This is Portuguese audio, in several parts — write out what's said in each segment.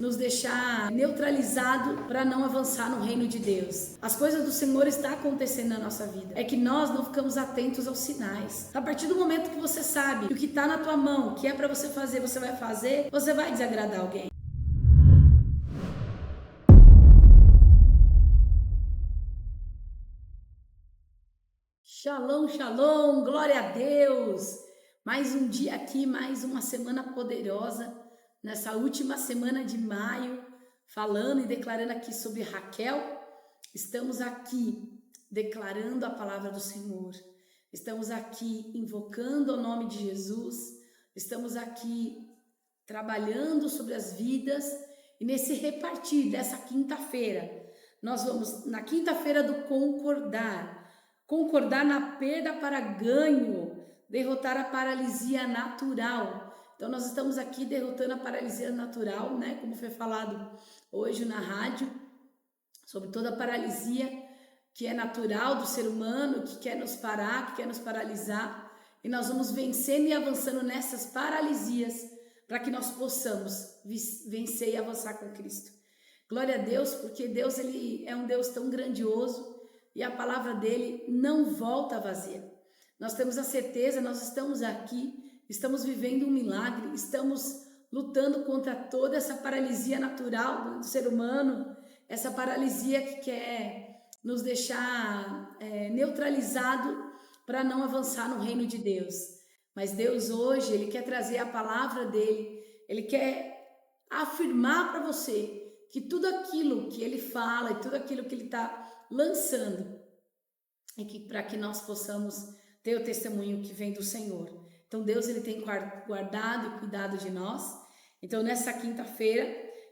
nos deixar neutralizado para não avançar no reino de Deus. As coisas do Senhor estão acontecendo na nossa vida. É que nós não ficamos atentos aos sinais. A partir do momento que você sabe que o que está na tua mão, que é para você vai fazer, você vai desagradar alguém. Shalom, shalom, glória a Deus! Mais um dia aqui, mais uma semana poderosa, nessa última semana de maio, falando e declarando aqui sobre Raquel. Estamos aqui declarando a palavra do Senhor, estamos aqui invocando o nome de Jesus, estamos aqui trabalhando sobre as vidas e nesse repartir dessa quinta-feira, nós vamos na quinta-feira do concordar na perda para ganho, derrotar a paralisia natural. Então nós estamos aqui derrotando a paralisia natural, né? Como foi falado hoje na rádio, sobre toda a paralisia que é natural do ser humano, que quer nos parar, que quer nos paralisar. E nós vamos vencendo e avançando nessas paralisias para que nós possamos vencer e avançar com Cristo. Glória a Deus, porque Deus ele é um Deus tão grandioso e a palavra dele não volta vazia. Nós temos a certeza, nós estamos aqui, estamos vivendo um milagre, estamos lutando contra toda essa paralisia natural do ser humano, essa paralisia que quer nos deixar neutralizado para não avançar no reino de Deus. Mas Deus hoje, ele quer trazer a palavra dele, ele quer afirmar para você que tudo aquilo que ele fala e tudo aquilo que ele está lançando é que para que nós possamos ter o testemunho que vem do Senhor. Então Deus ele tem guardado e cuidado de nós. Então nessa quinta-feira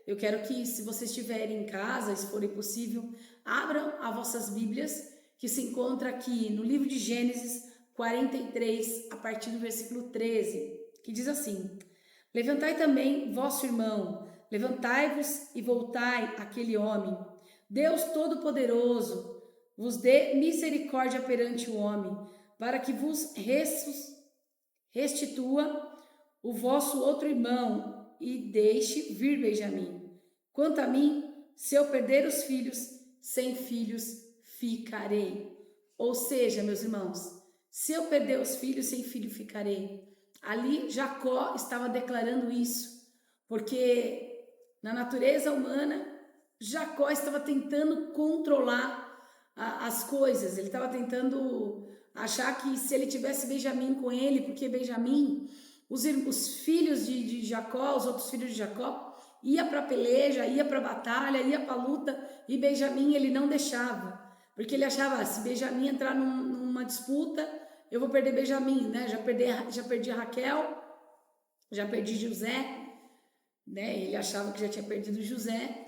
eu quero que, se vocês estiverem em casa, se for possível, abram as vossas Bíblias, que se encontra aqui no livro de Gênesis 43, a partir do versículo 13, que diz assim: Levantai também vosso irmão, levantai-vos e voltai àquele homem. Deus Todo-Poderoso vos dê misericórdia perante o homem, para que vos restitua o vosso outro irmão e deixe vir Benjamim. Quanto a mim, se eu perder os filhos, sem filhos ficarei. Ou seja, meus irmãos, se eu perder os filhos, sem filho ficarei. Ali Jacó estava declarando isso, porque na natureza humana, Jacó estava tentando controlar as coisas, ele estava tentando achar que se ele tivesse Benjamim com ele, porque Benjamim, os filhos de Jacó, os outros filhos de Jacó, ia para a peleja, ia para a batalha, ia para a luta, e Benjamim ele não deixava, porque ele achava, se Benjamim entrar numa disputa, eu vou perder Benjamim, né? Já perdi Raquel, já perdi José, né? Ele achava que já tinha perdido José,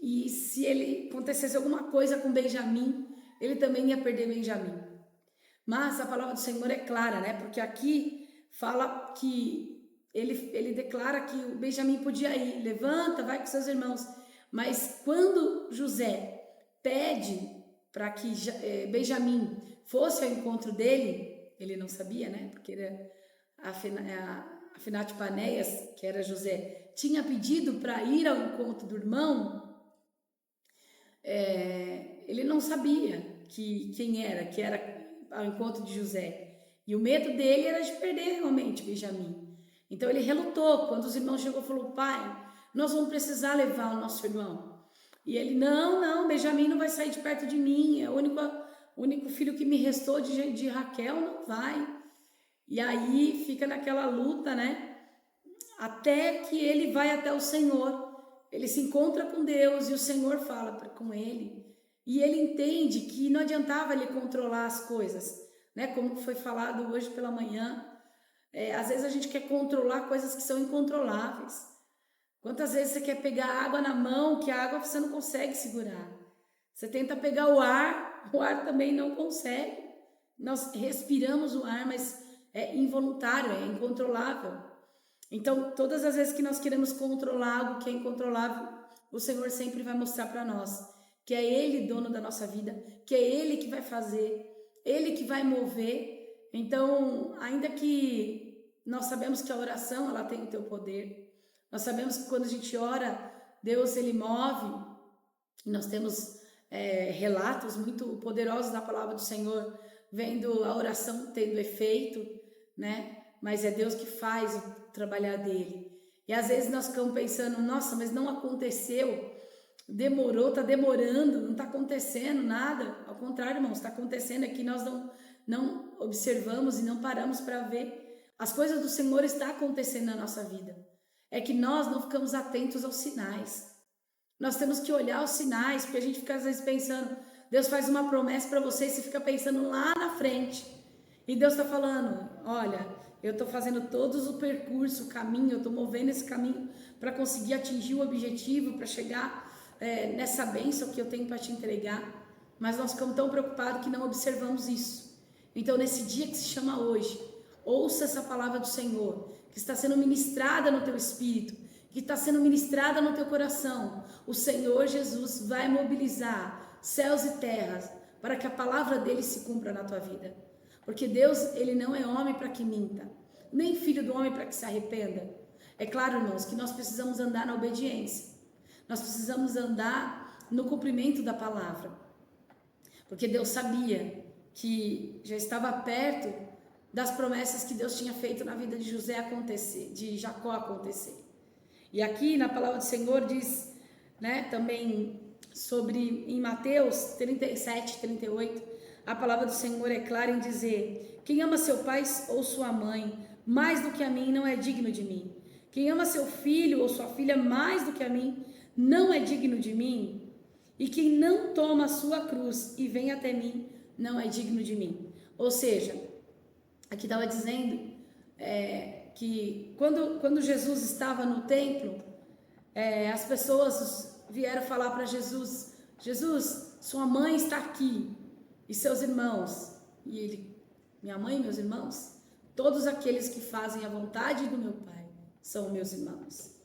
e se ele acontecesse alguma coisa com Benjamim, ele também ia perder Benjamim. Mas a palavra do Senhor é clara, né? Porque aqui fala que ele declara que o Benjamim podia ir, levanta, vai com seus irmãos. Mas quando José pede para que Benjamim fosse ao encontro dele, ele não sabia, né? Porque Afinat Paneas, que era José, tinha pedido para ir ao encontro do irmão. Ele não sabia quem era, que era ao encontro de José. E o medo dele era de perder realmente Benjamim. Então ele relutou. Quando os irmãos chegou, falou: pai, nós vamos precisar levar o nosso irmão. E ele: não, Benjamim não vai sair de perto de mim. É o único filho que me restou de Raquel, não vai. E aí fica naquela luta, né? Até que ele vai até o Senhor. Ele se encontra com Deus e o Senhor fala com ele. E ele entende que não adiantava ele controlar as coisas, né? Como foi falado hoje pela manhã. Às vezes a gente quer controlar coisas que são incontroláveis. Quantas vezes você quer pegar água na mão, que a água você não consegue segurar. Você tenta pegar o ar também não consegue. Nós respiramos o ar, mas é involuntário, é incontrolável. Então, todas as vezes que nós queremos controlar algo que é incontrolável, o Senhor sempre vai mostrar para nós que é Ele dono da nossa vida, que é Ele que vai fazer, Ele que vai mover. Então, ainda que nós sabemos que a oração ela tem o teu poder, nós sabemos que quando a gente ora, Deus ele move. Nós temos relatos muito poderosos da palavra do Senhor, vendo a oração tendo efeito, né? Mas é Deus que faz o trabalhar dele. E às vezes nós ficamos pensando, nossa, mas não aconteceu, demorou, tá demorando, não tá acontecendo nada. Ao contrário, irmãos, está acontecendo aqui, nós não observamos e não paramos para ver. As coisas do Senhor estão acontecendo na nossa vida. É que nós não ficamos atentos aos sinais. Nós temos que olhar os sinais, porque a gente fica às vezes pensando, Deus faz uma promessa para você e você fica pensando lá na frente. E Deus está falando, olha, eu estou fazendo todos o percurso, o caminho, eu estou movendo esse caminho para conseguir atingir o objetivo, para chegar nessa bênção que eu tenho para te entregar. Mas nós ficamos tão preocupados que não observamos isso. Então, nesse dia que se chama hoje, ouça essa palavra do Senhor, que está sendo ministrada no teu espírito, que está sendo ministrada no teu coração. O Senhor Jesus vai mobilizar céus e terras para que a palavra dele se cumpra na tua vida. Porque Deus, ele não é homem para que minta, nem filho do homem para que se arrependa. É claro, irmãos, que nós precisamos andar na obediência. Nós precisamos andar no cumprimento da palavra. Porque Deus sabia que já estava perto das promessas que Deus tinha feito na vida de José acontecer, de Jacó acontecer. E aqui na palavra do Senhor diz, né, também sobre em Mateus 37, 38, a palavra do Senhor é clara em dizer: quem ama seu pai ou sua mãe mais do que a mim não é digno de mim. Quem ama seu filho ou sua filha mais do que a mim não é digno de mim. E quem não toma a sua cruz e vem até mim não é digno de mim. Ou seja, aqui estava dizendo que quando Jesus estava no templo, as pessoas vieram falar para Jesus: Jesus, sua mãe está aqui e seus irmãos. E ele: minha mãe e meus irmãos? Todos aqueles que fazem a vontade do meu Pai são meus irmãos.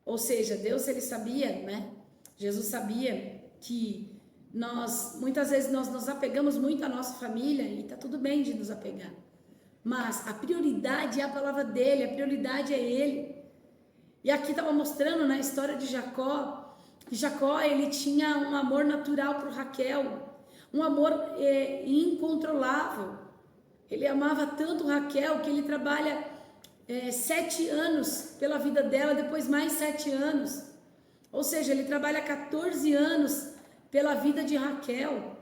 Ou seja, Deus, ele sabia, né? Jesus sabia que muitas vezes nós nos apegamos muito à nossa família, e tá tudo bem de nos apegar. Mas a prioridade é a palavra dele, a prioridade é ele. E aqui estava mostrando na história de Jacó, que Jacó, ele tinha um amor natural por Raquel, um amor incontrolável. Ele amava tanto Raquel que ele trabalha 7 anos pela vida dela, depois mais 7 anos. Ou seja, ele trabalha 14 anos pela vida de Raquel.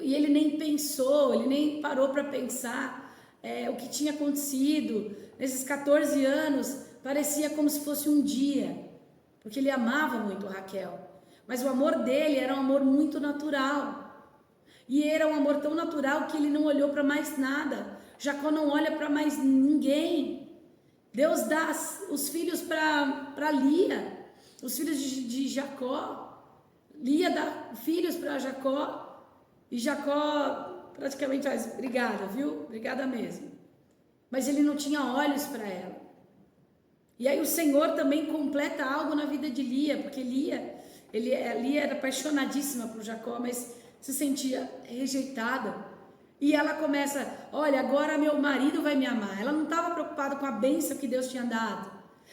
E ele nem pensou, ele nem parou para pensar o que tinha acontecido. Nesses 14 anos, parecia como se fosse um dia, porque ele amava muito Raquel. Mas o amor dele era um amor muito natural. E era um amor tão natural que ele não olhou para mais nada. Jacó não olha para mais ninguém. Deus dá os filhos para Lia, os filhos de Jacó. Lia dá filhos para Jacó. E Jacó praticamente faz: obrigada, viu? Obrigada mesmo. Mas ele não tinha olhos para ela. E aí o Senhor também completa algo na vida de Lia, porque Lia era apaixonadíssima por Jacó, mas se sentia rejeitada. E ela começa: olha, agora meu marido vai me amar. Ela não estava preocupada com a bênção que Deus tinha dado.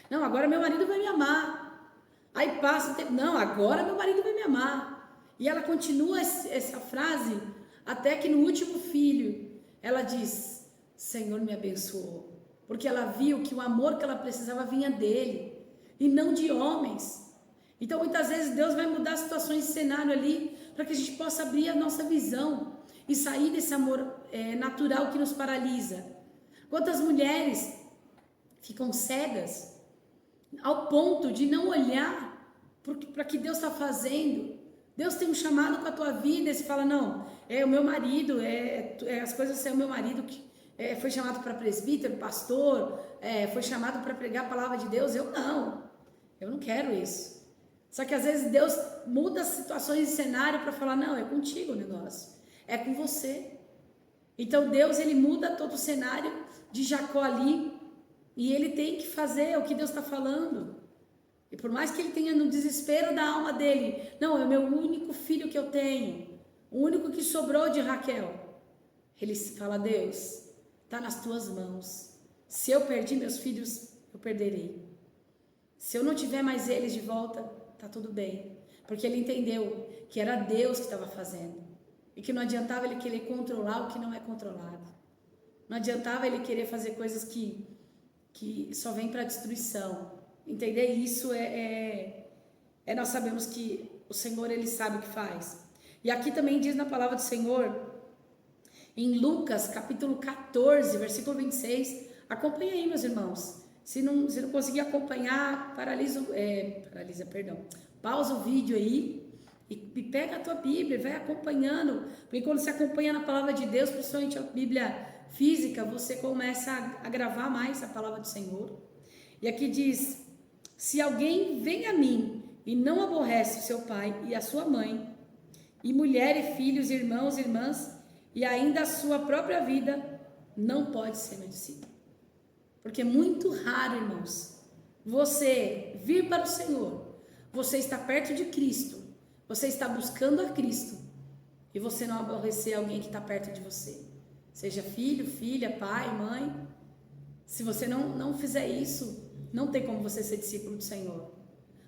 Não, agora meu marido vai me amar. Aí passa o tempo: não, agora meu marido vai me amar. E ela continua essa frase até que no último filho ela diz: Senhor me abençoou. Porque ela viu que o amor que ela precisava vinha dele e não de homens. Então muitas vezes Deus vai mudar situações de cenário ali para que a gente possa abrir a nossa visão e sair desse amor natural que nos paralisa. Quantas mulheres ficam cegas ao ponto de não olhar para o que Deus está fazendo? Deus tem um chamado com a tua vida e você fala: não, é o meu marido, as coisas são o meu marido que foi chamado para presbítero, pastor, foi chamado para pregar a palavra de Deus. Eu não quero isso. Só que às vezes Deus muda as situações de cenário para falar: não, é contigo o negócio, é com você. Então Deus, ele muda todo o cenário de Jacó ali e ele tem que fazer o que Deus está falando. E por mais que ele tenha no desespero da alma dele: não, é o meu único filho que eu tenho, o único que sobrou de Raquel. Ele fala: Deus, está nas tuas mãos. Se eu perdi meus filhos, eu perderei. Se eu não tiver mais eles de volta, tá tudo bem. Porque ele entendeu que era Deus que estava fazendo. E que não adiantava ele querer controlar o que não é controlado. Não adiantava ele querer fazer coisas que só vêm para destruição. Entender isso nós sabemos que o Senhor, ele sabe o que faz. E aqui também diz na palavra do Senhor, em Lucas, capítulo 14, versículo 26. Acompanha aí, meus irmãos. Se não conseguir acompanhar, pausa o vídeo aí e pega a tua Bíblia, vai acompanhando. Porque quando você acompanha na palavra de Deus, principalmente a Bíblia física, você começa a gravar mais a palavra do Senhor. E aqui diz: se alguém vem a mim e não aborrece o seu pai e a sua mãe, e mulher e filhos, irmãos e irmãs, e ainda a sua própria vida, não pode ser meu discípulo. Porque é muito raro, irmãos, você vir para o Senhor, você está perto de Cristo, você está buscando a Cristo, e você não aborrecer alguém que está perto de você. Seja filho, filha, pai, mãe. Se você não fizer isso, não tem como você ser discípulo do Senhor.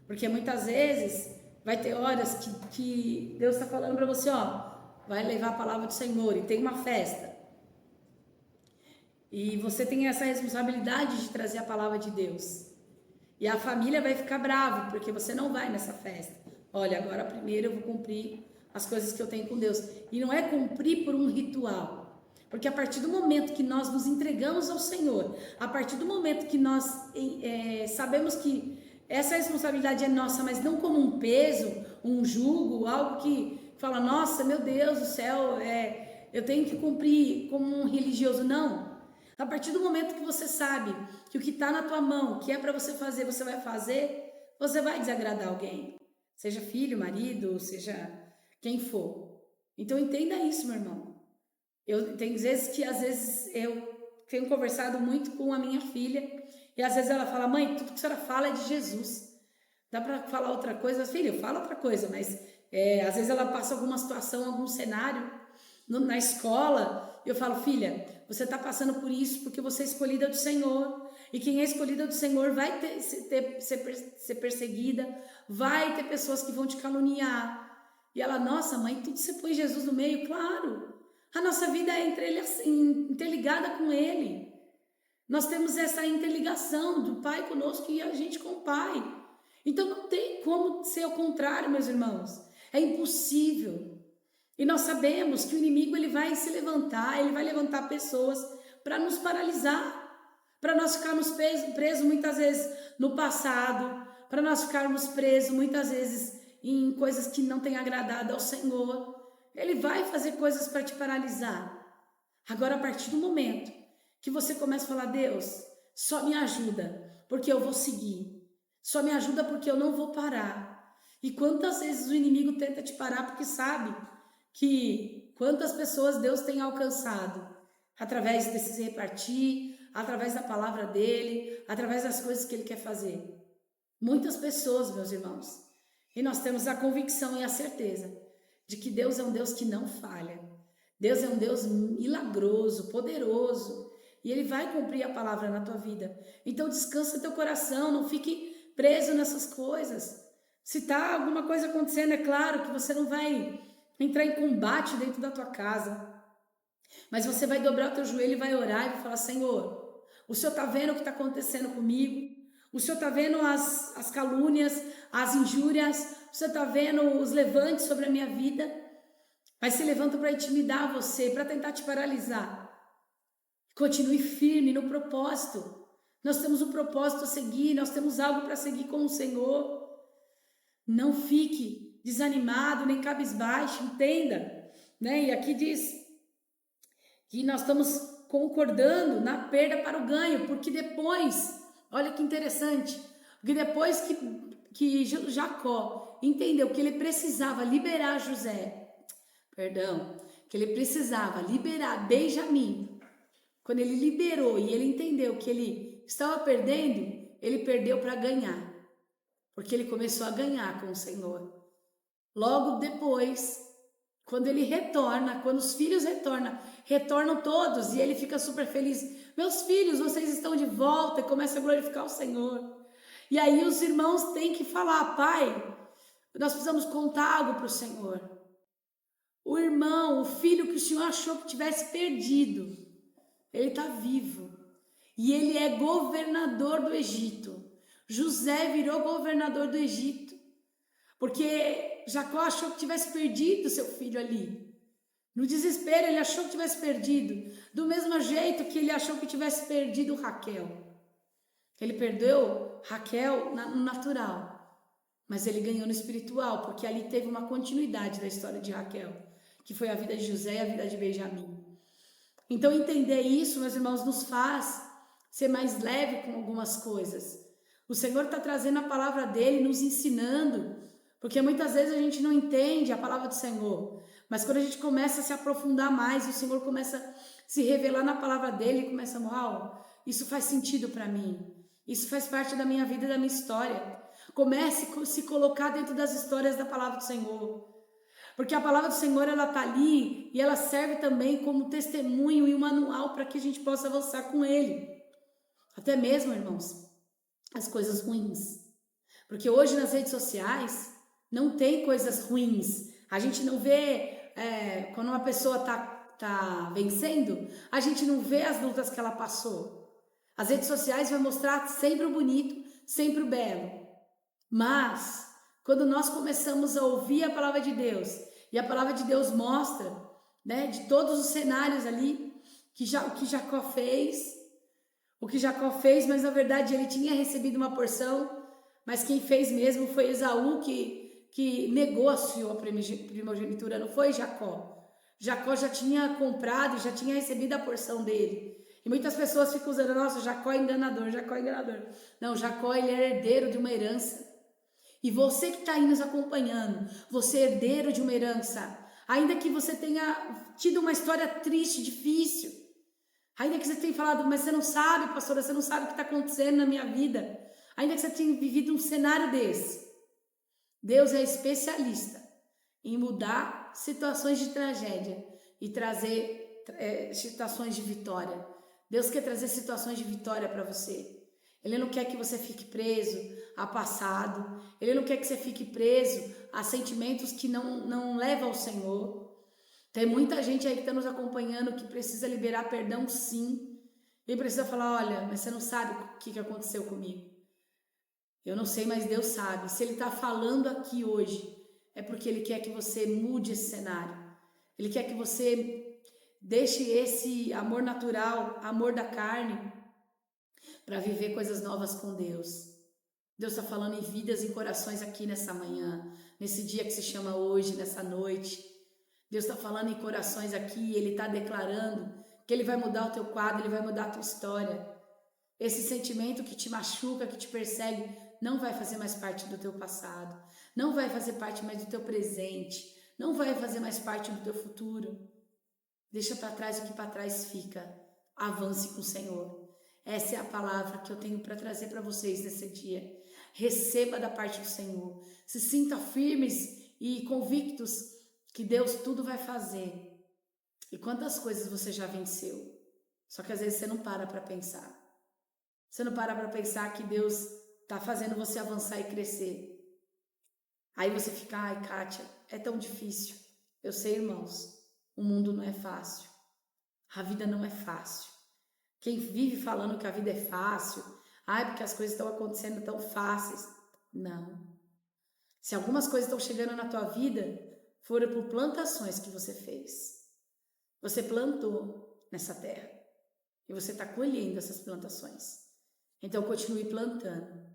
Porque muitas vezes vai ter horas que Deus está falando para você, ó, vai levar a palavra do Senhor e tem uma festa. E você tem essa responsabilidade de trazer a palavra de Deus. E a família vai ficar brava porque você não vai nessa festa. Olha, agora primeiro eu vou cumprir as coisas que eu tenho com Deus. E não é cumprir por um ritual. Porque a partir do momento que nós nos entregamos ao Senhor, a partir do momento que nós sabemos que essa responsabilidade é nossa, mas não como um peso, um jugo, algo que fala, nossa, meu Deus do céu, eu tenho que cumprir como um religioso. Não. A partir do momento que você sabe que o que está na tua mão, que é para você fazer, você vai fazer, você vai desagradar alguém. Seja filho, marido, seja quem for. Então entenda isso, meu irmão. Tem vezes eu tenho conversado muito com a minha filha, e às vezes ela fala, mãe, tudo que a senhora fala é de Jesus. Dá para falar outra coisa? Filha, eu falo outra coisa, mas às vezes ela passa alguma situação, algum cenário na escola, eu falo, filha, você está passando por isso porque você é escolhida do Senhor, e quem é escolhida do Senhor vai ser perseguida, vai ter pessoas que vão te caluniar. E ela, nossa mãe, tudo você põe Jesus no meio? Claro, a nossa vida é interligada com Ele. Nós temos essa interligação do Pai conosco e a gente com o Pai. Então não tem como ser o contrário, meus irmãos. É impossível. E nós sabemos que o inimigo ele vai se levantar, ele vai levantar pessoas para nos paralisar, para nós ficarmos presos muitas vezes no passado, para nós ficarmos presos muitas vezes em coisas que não têm agradado ao Senhor. Ele vai fazer coisas para te paralisar. Agora, a partir do momento que você começa a falar, Deus, só me ajuda, porque eu vou seguir. Só me ajuda porque eu não vou parar. E quantas vezes o inimigo tenta te parar porque sabe que quantas pessoas Deus tem alcançado através desse se repartir, através da palavra dele, através das coisas que ele quer fazer. Muitas pessoas, meus irmãos. E nós temos a convicção e a certeza de que Deus é um Deus que não falha. Deus é um Deus milagroso, poderoso. E Ele vai cumprir a palavra na tua vida. Então descansa teu coração, não fique preso nessas coisas. Se tá alguma coisa acontecendo, é claro que você não vai entrar em combate dentro da tua casa. Mas você vai dobrar o teu joelho e vai orar e vai falar, Senhor, o Senhor está vendo o que está acontecendo comigo? O Senhor está vendo as calúnias, as injúrias? O Senhor está vendo os levantes sobre a minha vida? Mas se levanta para intimidar você, para tentar te paralisar. Continue firme no propósito. Nós temos um propósito a seguir, nós temos algo para seguir com o Senhor. Não fique desanimado, nem cabisbaixo, entenda. Né? E aqui diz que nós estamos concordando na perda para o ganho, porque depois, olha que interessante, porque depois que Jacó entendeu que ele precisava liberar que ele precisava liberar Benjamim, quando ele liberou e ele entendeu que ele estava perdendo, ele perdeu para ganhar, porque ele começou a ganhar com o Senhor. Logo depois, quando ele retorna, quando os filhos retornam todos e ele fica super feliz. Meus filhos, vocês estão de volta, e começa a glorificar o Senhor. E aí os irmãos têm que falar, pai, nós precisamos contar algo para o Senhor. O irmão, o filho que o Senhor achou que tivesse perdido, ele está vivo. E ele é governador do Egito. José virou governador do Egito. Porque Jacó achou que tivesse perdido seu filho ali. No desespero, ele achou que tivesse perdido. Do mesmo jeito que ele achou que tivesse perdido Raquel. Ele perdeu Raquel no natural. Mas ele ganhou no espiritual, porque ali teve uma continuidade da história de Raquel, que foi a vida de José e a vida de Benjamim. Então entender isso, meus irmãos, nos faz ser mais leve com algumas coisas. O Senhor está trazendo a palavra dele, nos ensinando, porque muitas vezes a gente não entende a palavra do Senhor, mas quando a gente começa a se aprofundar mais, o Senhor começa a se revelar na palavra dele e começa a uau, isso faz sentido para mim, isso faz parte da minha vida e da minha história. Comece a se colocar dentro das histórias da palavra do Senhor. Porque a palavra do Senhor, ela está ali e ela serve também como testemunho e um manual para que a gente possa avançar com ele. Até mesmo, irmãos, as coisas ruins. Porque hoje nas redes sociais não tem coisas ruins. A gente não vê, quando uma pessoa tá vencendo, a gente não vê as lutas que ela passou. As redes sociais vão mostrar sempre o bonito, sempre o belo. Mas, quando nós começamos a ouvir a palavra de Deus, e a palavra de Deus mostra, né, de todos os cenários ali, o que Jacó fez, mas na verdade ele tinha recebido uma porção, mas quem fez mesmo foi Esaú, que negou a sua primogenitura, não foi Jacó. Jacó já tinha comprado, já tinha recebido a porção dele. E muitas pessoas ficam usando, nossa, Jacó é enganador, Jacó é enganador. Não, Jacó ele é herdeiro de uma herança. E você que está aí nos acompanhando, você é herdeiro de uma herança, ainda que você tenha tido uma história triste, difícil, ainda que você tenha falado, mas você não sabe, pastora, você não sabe o que está acontecendo na minha vida, ainda que você tenha vivido um cenário desse, Deus é especialista em mudar situações de tragédia e trazer situações de vitória. Deus quer trazer situações de vitória para você. Ele não quer que você fique preso a passado. Ele não quer que você fique preso a sentimentos que não levam ao Senhor. Tem muita gente aí que está nos acompanhando que precisa liberar perdão, sim. E precisa falar, olha, mas você não sabe o que aconteceu comigo. Eu não sei, mas Deus sabe. Se Ele está falando aqui hoje, é porque Ele quer que você mude esse cenário. Ele quer que você deixe esse amor natural, amor da carne, para viver coisas novas com Deus. Deus está falando em vidas e corações aqui nessa manhã, nesse dia que se chama hoje, nessa noite. Deus está falando em corações aqui, Ele está declarando que Ele vai mudar o teu quadro, Ele vai mudar a tua história. Esse sentimento que te machuca, que te persegue, não vai fazer mais parte do teu passado, não vai fazer parte mais do teu presente, não vai fazer mais parte do teu futuro. Deixa para trás o que para trás fica. Avance com o Senhor. Essa é a palavra que eu tenho para trazer para vocês nesse dia. Receba da parte do Senhor. Se sinta firmes e convictos que Deus tudo vai fazer. E quantas coisas você já venceu. Só que às vezes você não para pensar. Você não para pensar que Deus está fazendo você avançar e crescer. Aí você fica, ai, Kátia, é tão difícil. Eu sei, irmãos, o mundo não é fácil. A vida não é fácil. Quem vive falando que a vida é fácil, porque as coisas estão acontecendo tão fáceis. Não. Se algumas coisas estão chegando na tua vida, foram por plantações que você fez. Você plantou nessa terra. E você está colhendo essas plantações. Então continue plantando,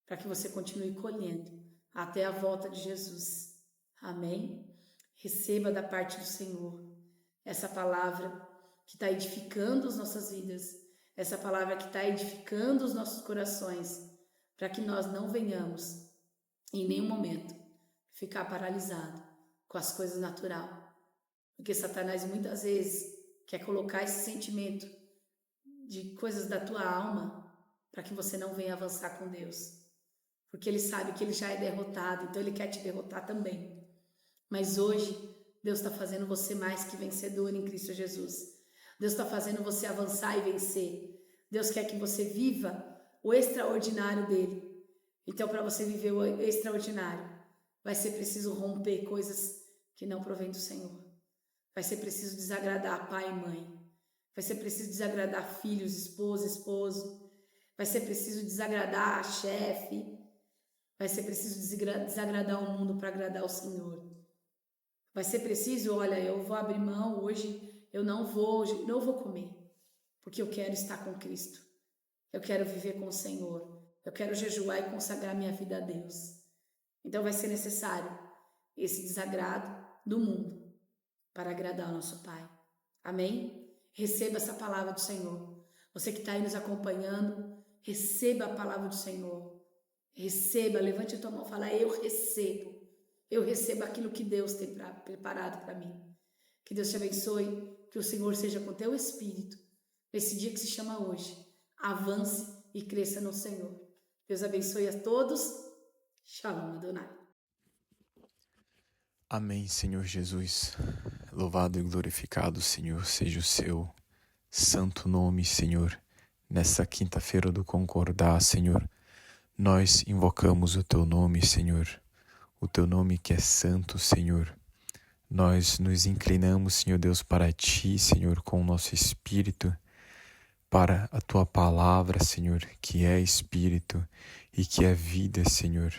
para que você continue colhendo, até a volta de Jesus. Amém? Receba da parte do Senhor essa palavra que está edificando as nossas vidas, essa palavra que está edificando os nossos corações, para que nós não venhamos, em nenhum momento, ficar paralisado com as coisas naturais. Porque Satanás muitas vezes quer colocar esse sentimento de coisas da tua alma para que você não venha avançar com Deus. Porque ele sabe que ele já é derrotado, então ele quer te derrotar também. Mas hoje, Deus está fazendo você mais que vencedor em Cristo Jesus. Deus está fazendo você avançar e vencer. Deus quer que você viva o extraordinário dele. Então, para você viver o extraordinário, vai ser preciso romper coisas que não provêm do Senhor. Vai ser preciso desagradar pai e mãe. Vai ser preciso desagradar filhos, esposa, esposo. Vai ser preciso desagradar a chefe. Vai ser preciso desagradar o mundo para agradar o Senhor. Vai ser preciso, olha, eu vou abrir mão hoje, eu não vou comer, porque eu quero estar com Cristo. Eu quero viver com o Senhor. Eu quero jejuar e consagrar minha vida a Deus. Então vai ser necessário esse desagrado do mundo para agradar o nosso Pai. Amém? Receba essa palavra do Senhor. Você que está aí nos acompanhando, receba a palavra do Senhor. Receba, levante a tua mão e fala, eu recebo. Eu recebo aquilo que Deus tem preparado para mim. Que Deus te abençoe, que o Senhor seja com teu espírito. Nesse dia que se chama hoje, avance e cresça no Senhor. Deus abençoe a todos. Shalom Adonai. Amém, Senhor Jesus. Louvado e glorificado, Senhor, seja o seu santo nome, Senhor. Nessa quinta-feira do concordar, Senhor, nós invocamos o teu nome, Senhor. O teu nome que é santo, Senhor. Nós nos inclinamos, Senhor Deus, para ti, Senhor, com o nosso espírito, para a tua palavra, Senhor, que é espírito e que é vida, Senhor.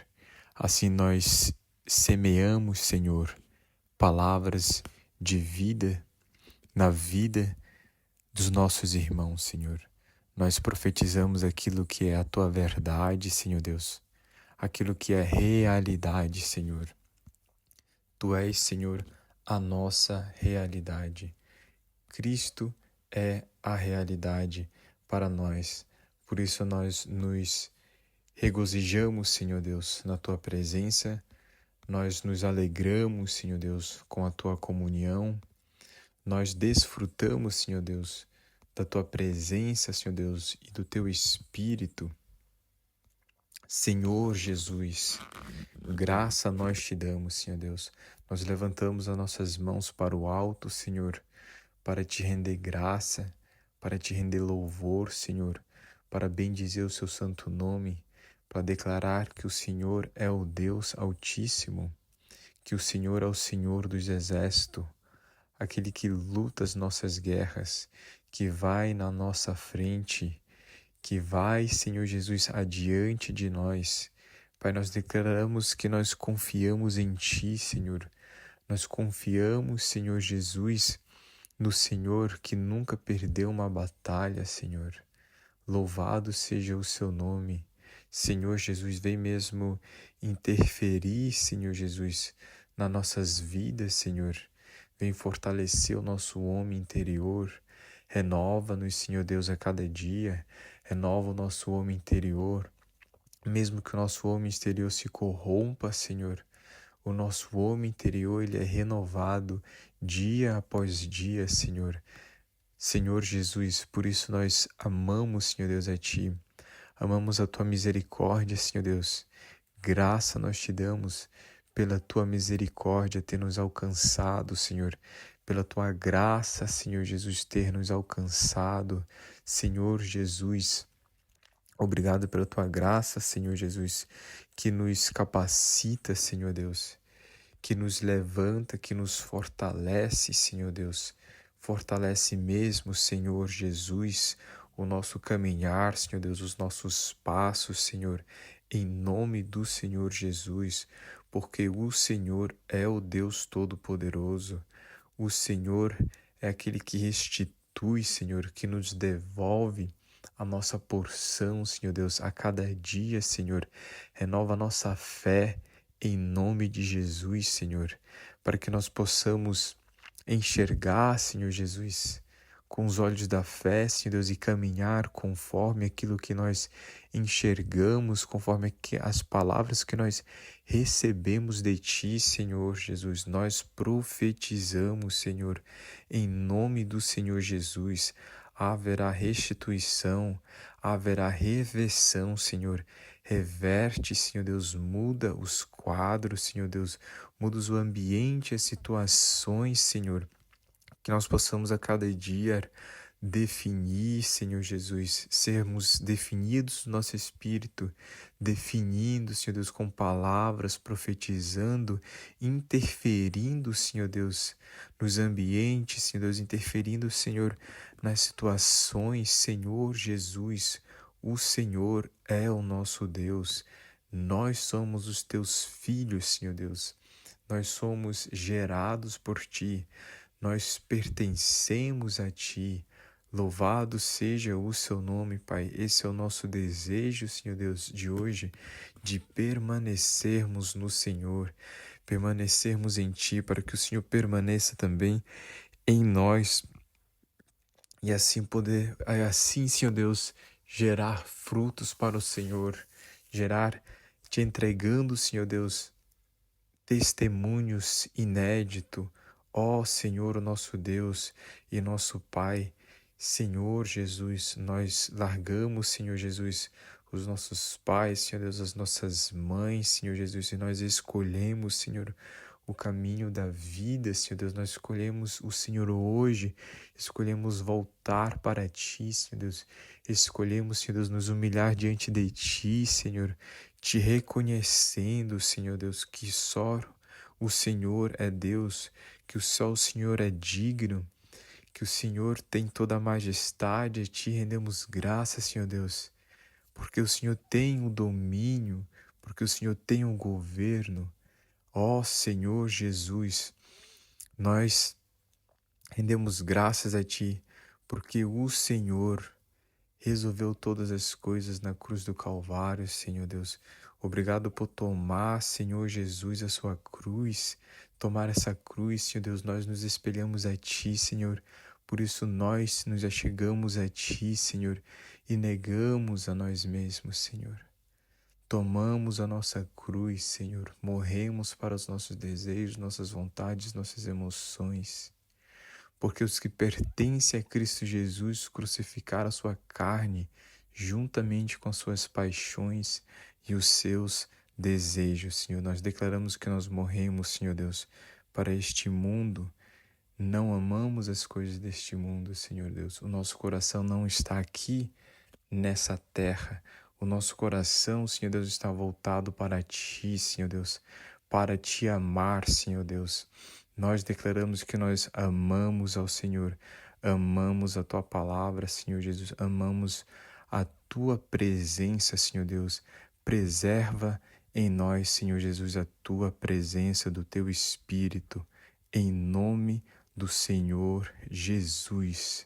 Assim nós semeamos, Senhor, palavras de vida na vida dos nossos irmãos, Senhor. Nós profetizamos aquilo que é a tua verdade, Senhor Deus, aquilo que é realidade, Senhor. Tu és, Senhor, a nossa realidade. Cristo é a realidade para nós. Por isso nós nos regozijamos, Senhor Deus, na tua presença. Nós nos alegramos, Senhor Deus, com a tua comunhão. Nós desfrutamos, Senhor Deus, da tua presença, Senhor Deus, e do teu Espírito. Senhor Jesus, graça nós te damos, Senhor Deus. Nós levantamos as nossas mãos para o alto, Senhor, para te render graça, para te render louvor, Senhor, para bendizer o seu santo nome, para declarar que o Senhor é o Deus Altíssimo, que o Senhor é o Senhor dos exércitos, aquele que luta as nossas guerras, que vai na nossa frente, que vai, Senhor Jesus, adiante de nós. Pai, nós declaramos que nós confiamos em Ti, Senhor. Nós confiamos, Senhor Jesus, no Senhor que nunca perdeu uma batalha, Senhor. Louvado seja o Seu nome. Senhor Jesus, vem mesmo interferir, Senhor Jesus, nas nossas vidas, Senhor. Vem fortalecer o nosso homem interior. Renova-nos, Senhor Deus, a cada dia. Renova o nosso homem interior. Mesmo que o nosso homem exterior se corrompa, Senhor, o nosso homem interior ele é renovado dia após dia, Senhor. Senhor Jesus, por isso nós amamos, Senhor Deus, a Ti. Amamos a Tua misericórdia, Senhor Deus. Graça nós te damos pela Tua misericórdia ter nos alcançado, Senhor. Pela Tua graça, Senhor Jesus, ter nos alcançado. Senhor Jesus, obrigado pela Tua graça, Senhor Jesus, que nos capacita, Senhor Deus, que nos levanta, que nos fortalece, Senhor Deus. Fortalece mesmo, Senhor Jesus, o nosso caminhar, Senhor Deus, os nossos passos, Senhor, em nome do Senhor Jesus, porque o Senhor é o Deus Todo-Poderoso. O Senhor é aquele que restitui, Senhor, que nos devolve a nossa porção, Senhor Deus, a cada dia, Senhor. Renova a nossa fé em nome de Jesus, Senhor, para que nós possamos enxergar, Senhor Jesus, com os olhos da fé, Senhor Deus, e caminhar conforme aquilo que nós enxergamos, conforme as palavras que nós recebemos de Ti, Senhor Jesus. Nós profetizamos, Senhor, em nome do Senhor Jesus. Haverá restituição, haverá reversão, Senhor. Reverte, Senhor Deus, muda os quadros, Senhor Deus, muda o ambiente, as situações, Senhor, que nós possamos a cada dia definir, Senhor Jesus, sermos definidos no nosso espírito, definindo, Senhor Deus, com palavras, profetizando, interferindo, Senhor Deus, nos ambientes, Senhor Deus, interferindo, Senhor, nas situações, Senhor Jesus. O Senhor é o nosso Deus. Nós somos os teus filhos, Senhor Deus. Nós somos gerados por ti. Nós pertencemos a ti. Louvado seja o seu nome, Pai. Esse é o nosso desejo, Senhor Deus, de hoje, de permanecermos no Senhor, permanecermos em ti, para que o Senhor permaneça também em nós e assim, Senhor Deus, gerar frutos para o Senhor, te entregando, Senhor Deus, testemunhos inéditos, ó Senhor, o nosso Deus e nosso Pai. Senhor Jesus, nós largamos, Senhor Jesus, os nossos pais, Senhor Deus, as nossas mães, Senhor Jesus, e nós escolhemos, Senhor, o caminho da vida, Senhor Deus. Nós escolhemos o Senhor hoje, escolhemos voltar para Ti, Senhor Deus. Escolhemos, Senhor Deus, nos humilhar diante de Ti, Senhor, Te reconhecendo, Senhor Deus, que só o Senhor é Deus, que só o Senhor é digno, que o Senhor tem toda a majestade. Te rendemos graças, Senhor Deus, porque o Senhor tem o domínio, porque o Senhor tem o governo. Ó Senhor Jesus, nós rendemos graças a Ti, porque o Senhor resolveu todas as coisas na cruz do Calvário, Senhor Deus. Obrigado por tomar, Senhor Jesus, a sua cruz, tomar essa cruz, Senhor Deus. Nós nos espelhamos a Ti, Senhor. Por isso nós nos achegamos a Ti, Senhor, e negamos a nós mesmos, Senhor. Tomamos a nossa cruz, Senhor, morremos para os nossos desejos, nossas vontades, nossas emoções. Porque os que pertencem a Cristo Jesus crucificaram a sua carne juntamente com as suas paixões e os seus desejos, Senhor. Nós declaramos que nós morremos, Senhor Deus, para este mundo. Não amamos as coisas deste mundo, Senhor Deus. O nosso coração não está aqui nessa terra. O nosso coração, Senhor Deus, está voltado para Ti, Senhor Deus, para Te amar, Senhor Deus. Nós declaramos que nós amamos ao Senhor, amamos a Tua palavra, Senhor Jesus, amamos a Tua presença, Senhor Deus. Preserva em nós, Senhor Jesus, a Tua presença do Teu Espírito, em nome do Senhor Jesus.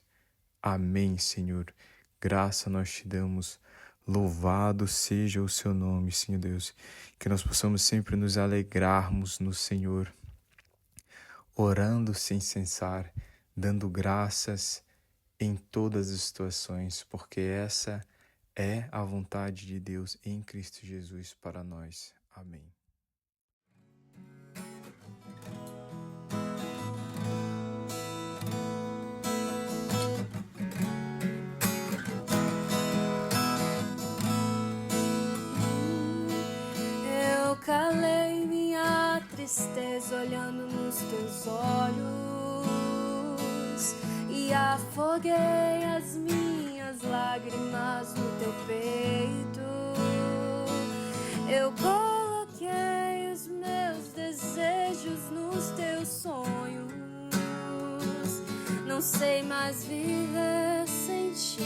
Amém, Senhor. Graça nós Te damos. Louvado seja o Seu nome, Senhor Deus. Que nós possamos sempre nos alegrarmos no Senhor, orando sem cessar, dando graças em todas as situações, porque essa é a vontade de Deus em Cristo Jesus para nós. Amém. Calei minha tristeza olhando nos Teus olhos e afoguei as minhas lágrimas no Teu peito. Eu coloquei os meus desejos nos Teus sonhos. Não sei mais viver sem Ti.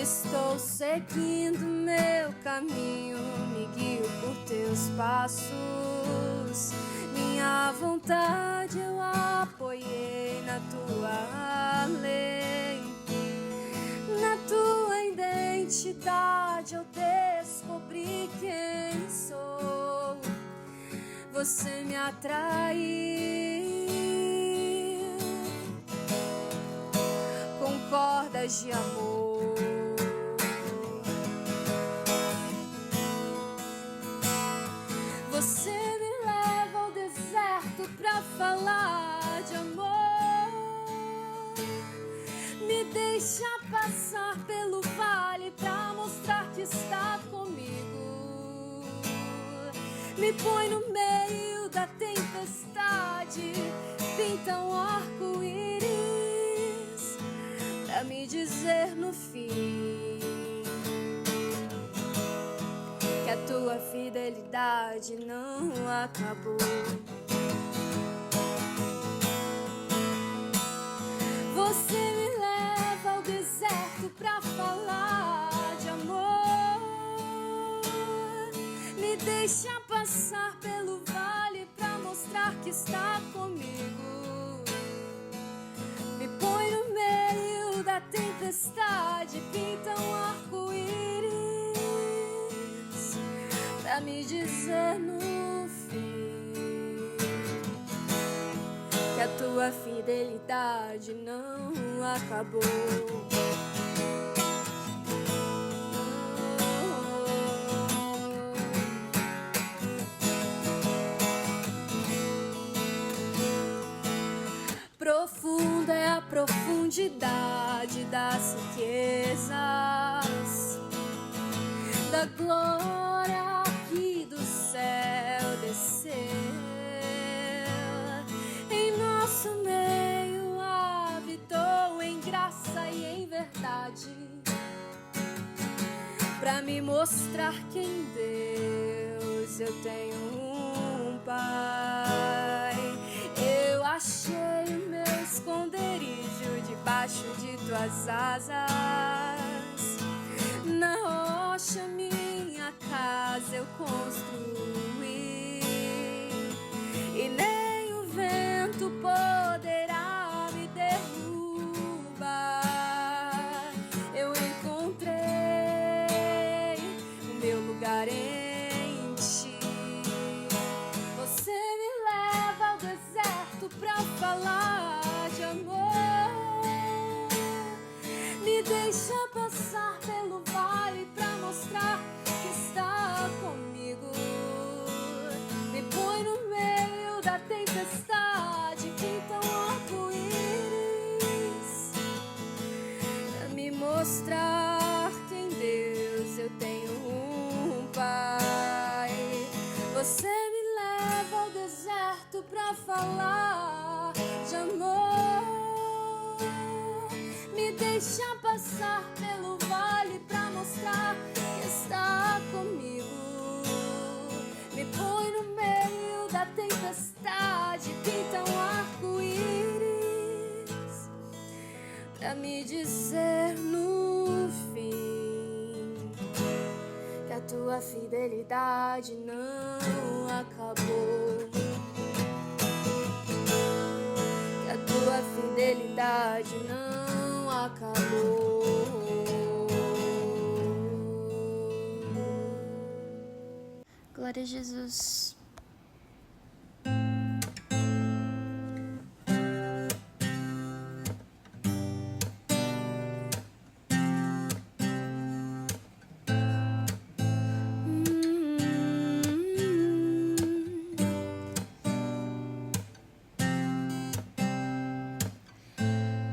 Estou seguindo meu caminho, me guio por Teus passos. Minha vontade eu apoiei na Tua lei. Na Tua identidade eu descobri quem sou. Você me atraiu com cordas de amor. Você me leva ao deserto pra falar de amor. Me deixa passar pelo vale pra mostrar que está comigo. Me põe no meio da tempestade, pinta um arco-íris pra me dizer no fim que a tua fidelidade não acabou. Você me leva ao deserto pra falar de amor, me deixa passar pelo vale pra mostrar que está comigo, me põe no meio da tempestade, pinta um arco-íris pra me dizer no fim que a tua fidelidade não acabou. Profunda é a profundidade das riquezas, da glória que do céu desceu. Em nosso meio habitou em graça e em verdade, pra me mostrar que em Deus eu tenho um Pai. Eu achei o meu esconderijo debaixo de tuas asas, na rocha minha casa eu construí, e nem o vento poderá me derrubar. Eu encontrei o meu lugar em ti. Você me leva ao deserto pra falar de amor, me deixa passar pelo vale pra mostrar que está comigo, me põe no meio da tempestade, pinta um arco-íris pra me mostrar que em Deus eu tenho um Pai. Você me leva ao deserto pra falar de amor, me deixa passar pelo vale pra mostrar que está comigo, me põe no meio da tempestade, pinta um arco-íris pra me dizer no fim que a tua fidelidade não acabou, que a tua fidelidade não acabou. Glória a Jesus.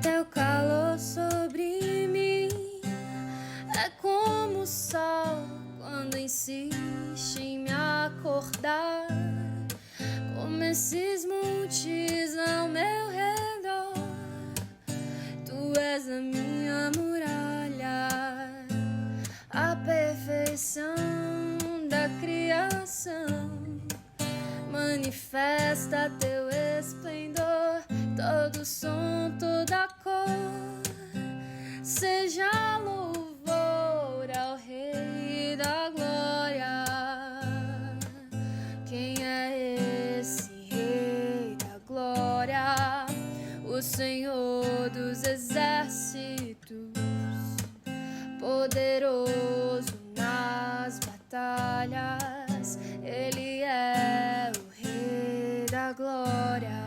Teu calor sobre mim é como o sol quando insiste em me acordar, como esses montes ao meu redor. Tu és a minha muralha, a perfeição da criação. Manifesta teu esplendor, todo som, toda cor. Seja louvor ao Rei da Glória. Quem é esse Rei da Glória? O Senhor dos exércitos, poderoso nas batalhas. Ele é o Rei da Glória.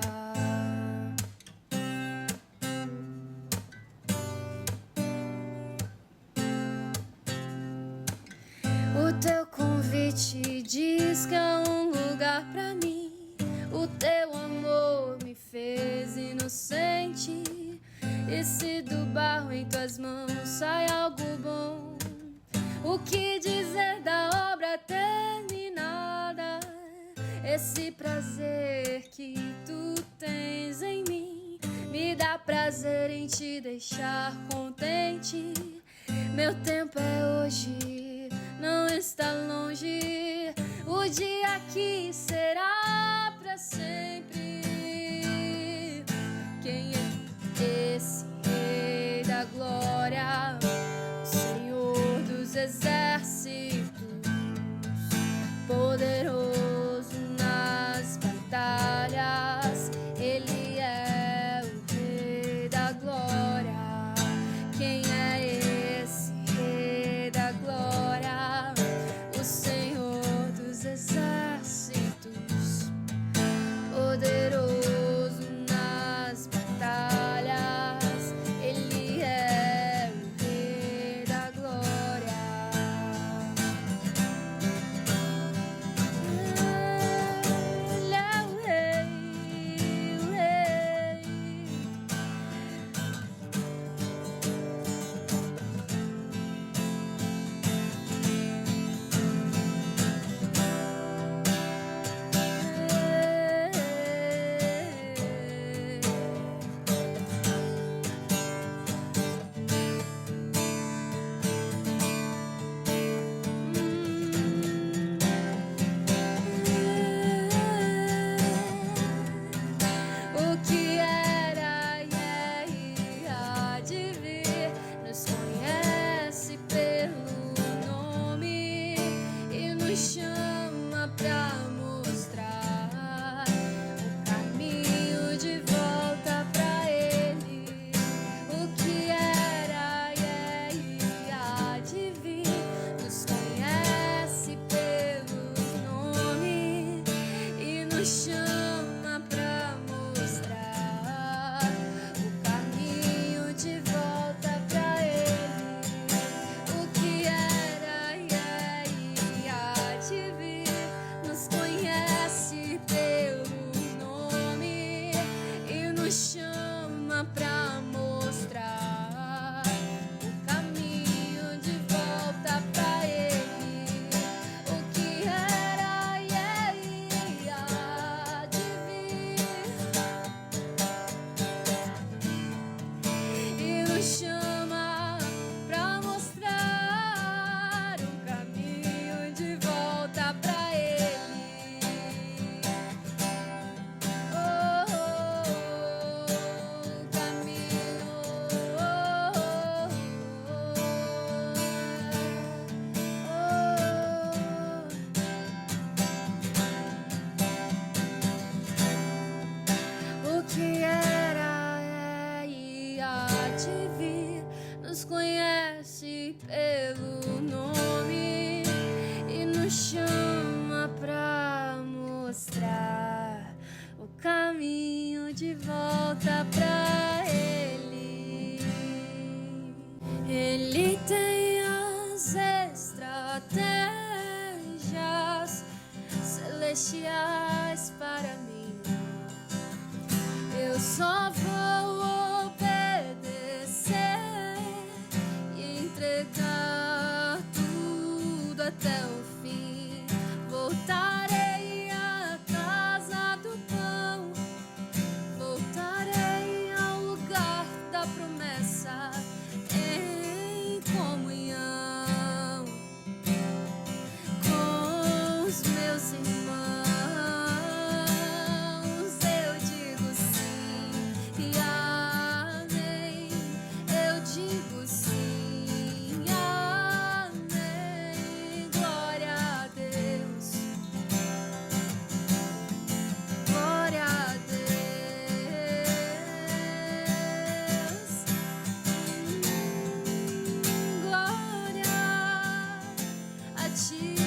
O teu convite diz que há um lugar pra mim. O teu amor me fez inocente. E se do barro em tuas mãos sai algo bom, o que dizer da obra terminada? esse prazer que tu tens em mim me dá prazer em te deixar contente. Meu tempo é hoje, não está longe, o dia aqui será pra sempre. Quem é esse Rei da Glória, o Senhor dos Exércitos, poderoso nas batalhas? Ele é o Rei da Glória. Quem é esse Rei da Glória? O Senhor dos Exércitos, poderoso nas batalhas. Ele é o Rei da Glória. Ele é o Rei, o Rei. O que era e é e há de vir, nos conhece pelo nome e nos chama pra mostrar o caminho de volta pra Ele. O que era e é e há de vir, nos conhece pelo nome e nos chama pra mostrar o caminho de volta pra Ele. O que era e é e há de vir, nos conhece pelo nome e nos chama pra mostrar o caminho de volta pra Ele. O que era e é e há de vir e nos chama pra mostrar o caminho de volta pra Ele. O caminho, o que era é e há de vir, nos conhece pelo nome e nos chama pra mostrar o caminho de volta pra Ele. Ele tem as estratégias celestiais para mim. Eu só vou obedecer e entregar tudo até o fim. Voltarei à casa do pão, voltarei ao lugar da promessa, em comunhão com os meus irmãos. Eu digo sim e amém. Eu digo sim e amém. Glória a Deus, glória a Deus, glória a Ti.